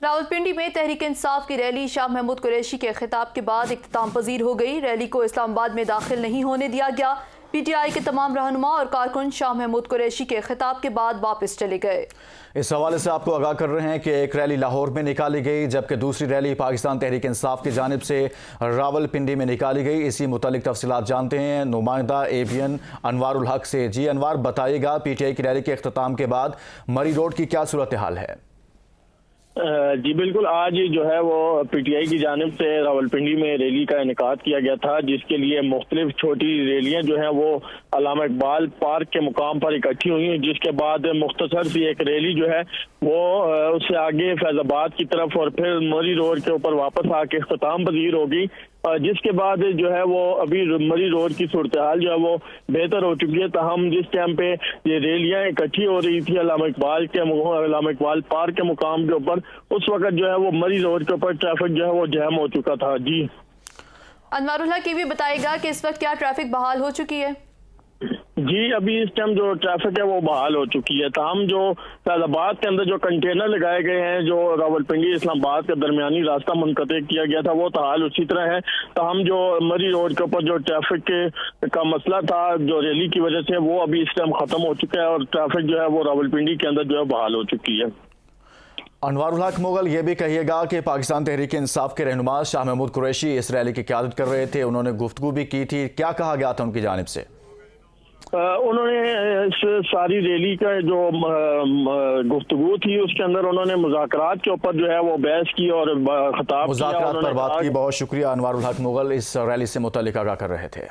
راولپنڈی میں تحریک انصاف کی ریلی شاہ محمود قریشی کے خطاب کے بعد اختتام پذیر ہو گئی۔ ریلی کو اسلام آباد میں داخل نہیں ہونے دیا گیا۔ پی ٹی آئی کے تمام رہنما اور کارکن شاہ محمود قریشی کے خطاب کے بعد واپس چلے گئے۔ اس حوالے سے آپ کو آگاہ کر رہے ہیں کہ ایک ریلی لاہور میں نکالی گئی جبکہ دوسری ریلی پاکستان تحریک انصاف کی جانب سے راولپنڈی میں نکالی گئی۔ اسی متعلق تفصیلات جانتے ہیں نمائندہ ABN انوار الحق سے۔ جی انوار، بتائیے گا پی ٹی آئی کی ریلی کے اختتام کے بعد مری روڈ کی کیا صورتحال ہے؟ جی بالکل، آج جو ہے وہ پی ٹی آئی کی جانب سے راولپنڈی میں ریلی کا انعقاد کیا گیا تھا، جس کے لیے مختلف چھوٹی ریلیاں جو ہیں وہ علامہ اقبال پارک کے مقام پر اکٹھی ہوئی ہیں، جس کے بعد مختصر سی ایک ریلی جو ہے وہ اس سے آگے فیض آباد کی طرف اور پھر مری روڈ کے اوپر واپس آ کے اختتام پذیر ہوگی، جس کے بعد جو ہے وہ ابھی مری روڈ کی صورتحال جو ہے وہ بہتر ہو چکی ہے۔ تاہم جس ٹائم پہ یہ ریلیاں اکٹھی ہو رہی تھی علامہ اقبال پارک کے مقام کے اوپر، اس وقت جو ہے وہ مری روڈ کے اوپر ٹریفک جو ہے وہ جام ہو چکا تھا۔ جی انوار اللہ بھی بتائے گا کہ اس وقت کیا ٹریفک بحال ہو چکی ہے؟ جی ابھی اس ٹائم جو ٹریفک ہے وہ بحال ہو چکی ہے، تاہم جو فیض آباد کے اندر جو کنٹینر لگائے گئے ہیں، جو راولپنڈی اسلام آباد کے درمیانی راستہ منقطع کیا گیا تھا، وہ تحال اسی طرح ہے۔ تاہم جو مری روڈ کے اوپر جو ٹریفک کا مسئلہ تھا جو ریلی کی وجہ سے، وہ ابھی اس ٹائم ختم ہو چکا ہے اور ٹریفک جو ہے وہ راولپنڈی کے اندر جو ہے بحال ہو چکی ہے۔ انوار الحق مغل، یہ بھی کہیے گا کہ پاکستان تحریک انصاف کے رہنما شاہ محمود قریشی اس ریلی کی قیادت کر رہے تھے، انہوں نے گفتگو بھی کی تھی، کیا کہا گیا تھا ان کی جانب سے؟ انہوں نے اس ساری ریلی کا جو گفتگو تھی اس کے اندر انہوں نے مذاکرات کے اوپر جو ہے وہ بحث کی اور خطاب کیا۔ مذاکرات پر بات کی۔ بہت شکریہ انوار الحق مغل، اس ریلی سے متعلق آگاہ کر رہے تھے۔